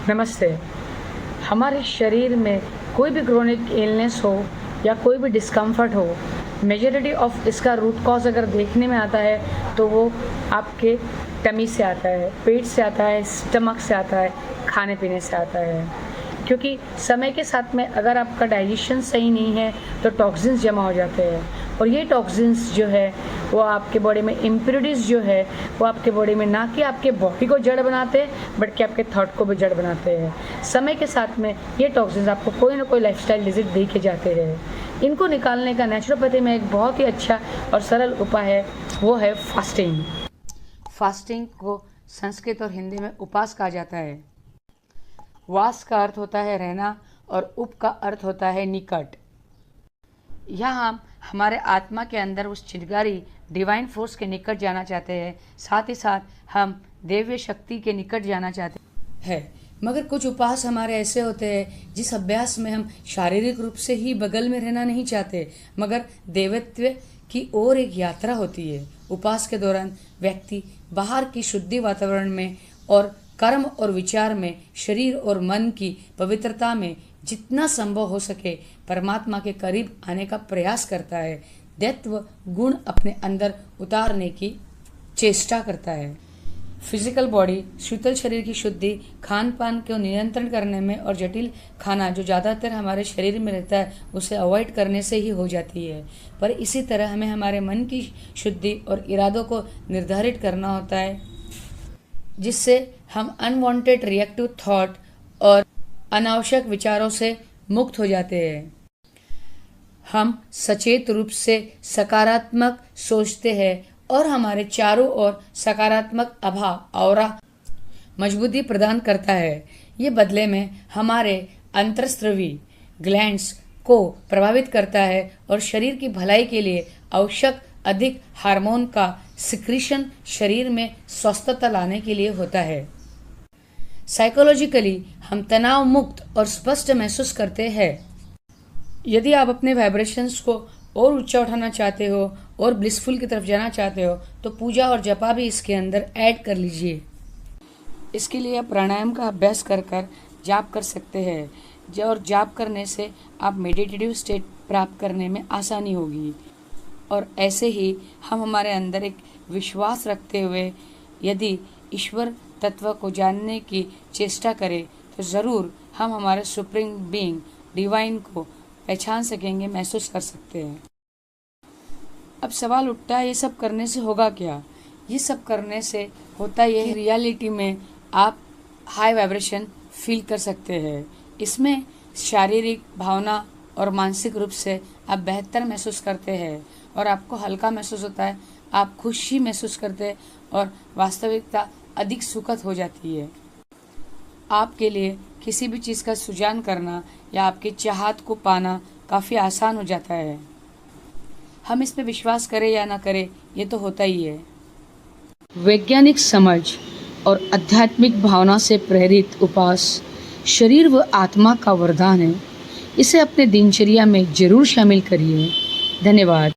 नमस्ते। हमारे शरीर में कोई भी क्रोनिक इलनेस हो या कोई भी डिस्कम्फर्ट हो, मेजॉरिटी ऑफ इसका रूट कॉज अगर देखने में आता है तो वो आपके टमी से आता है, पेट से आता है, स्टमक से आता है, खाने पीने से आता है। क्योंकि समय के साथ में अगर आपका डाइजेशन सही नहीं है तो टॉक्सिन्स जमा हो जाते हैं, और ये टॉक्सिन्स जो है वो आपके बॉडी में इम्प्योरिटीज़ जो है वो आपके बॉडी में ना कि आपके बॉडी को जड़ बनाते हैं बट कि आपके थॉट को भी जड़ बनाते हैं। समय के साथ में ये टॉक्सिन्स आपको कोई ना कोई लाइफस्टाइल डिजीज दे के जाते हैं। इनको निकालने का नेचुरोपैथी में एक बहुत ही अच्छा और सरल उपाय है, वो है फास्टिंग। फास्टिंग को संस्कृत और हिंदी में उपवास कहा जाता है। वास का अर्थ होता है रहना और उप का अर्थ होता है निकट। यहाँ हम हमारे आत्मा के अंदर उस चिंगारी डिवाइन फोर्स के निकट जाना चाहते हैं, साथ ही साथ हम देव्य शक्ति के निकट जाना चाहते हैं। मगर कुछ उपवास हमारे ऐसे होते हैं जिस अभ्यास में हम शारीरिक रूप से ही बगल में रहना नहीं चाहते, मगर देवत्व की ओर एक यात्रा होती है। उपवास के दौरान व्यक्ति बाहर की शुद्धि वातावरण में और कर्म और विचार में, शरीर और मन की पवित्रता में जितना संभव हो सके परमात्मा के करीब आने का प्रयास करता है। दैत्व गुण अपने अंदर उतारने की चेष्टा करता है। फिजिकल बॉडी, शीतल शरीर की शुद्धि, खान पान को नियंत्रण करने में और जटिल खाना जो ज़्यादातर हमारे शरीर में रहता है उसे अवॉइड करने से ही हो जाती है। पर इसी तरह हमें हमारे मन की शुद्धि और इरादों को निर्धारित करना होता है, जिससे हम अनवांटेड रिएक्टिव थॉट और अनावश्यक विचारों से मुक्त हो जाते हैं। हम सचेत रूप से सकारात्मक सोचते हैं और हमारे चारों ओर सकारात्मक आभा ऑरा मजबूती प्रदान करता है। ये बदले में हमारे अंतर्स्रावी ग्लैंड्स को प्रभावित करता है और शरीर की भलाई के लिए आवश्यक अधिक हार्मोन का सिक्रीशन शरीर में स्वस्थता लाने के लिए होता है। साइकोलॉजिकली हम तनाव मुक्त और स्पष्ट महसूस करते हैं। यदि आप अपने वाइब्रेशंस को और ऊंचा उठाना चाहते हो और ब्लिसफुल की तरफ जाना चाहते हो तो पूजा और जपा भी इसके अंदर ऐड कर लीजिए। इसके लिए आप प्राणायाम का अभ्यास कर जाप कर सकते हैं, और जाप करने से आप मेडिटेटिव स्टेट प्राप्त करने में आसानी होगी। और ऐसे ही हम हमारे अंदर एक विश्वास रखते हुए यदि ईश्वर तत्व को जानने की चेष्टा करें तो ज़रूर हम हमारे सुप्रीम बीइंग डिवाइन को पहचान सकेंगे, महसूस कर सकते हैं। अब सवाल उठता है, ये सब करने से होगा क्या? ये सब करने से होता ये है, रियलिटी में आप हाई वाइब्रेशन फील कर सकते हैं। इसमें शारीरिक, भावना और मानसिक रूप से आप बेहतर महसूस करते हैं और आपको हल्का महसूस होता है, आप खुशी महसूस करते हैं और वास्तविकता अधिक सुखद हो जाती है। आपके लिए किसी भी चीज़ का सुजान करना या आपके चाहत को पाना काफ़ी आसान हो जाता है। हम इस पे विश्वास करें या ना करें, ये तो होता ही है। वैज्ञानिक समझ और आध्यात्मिक भावना से प्रेरित उपवास शरीर व आत्मा का वरदान है। इसे अपने दिनचर्या में जरूर शामिल करिए। धन्यवाद।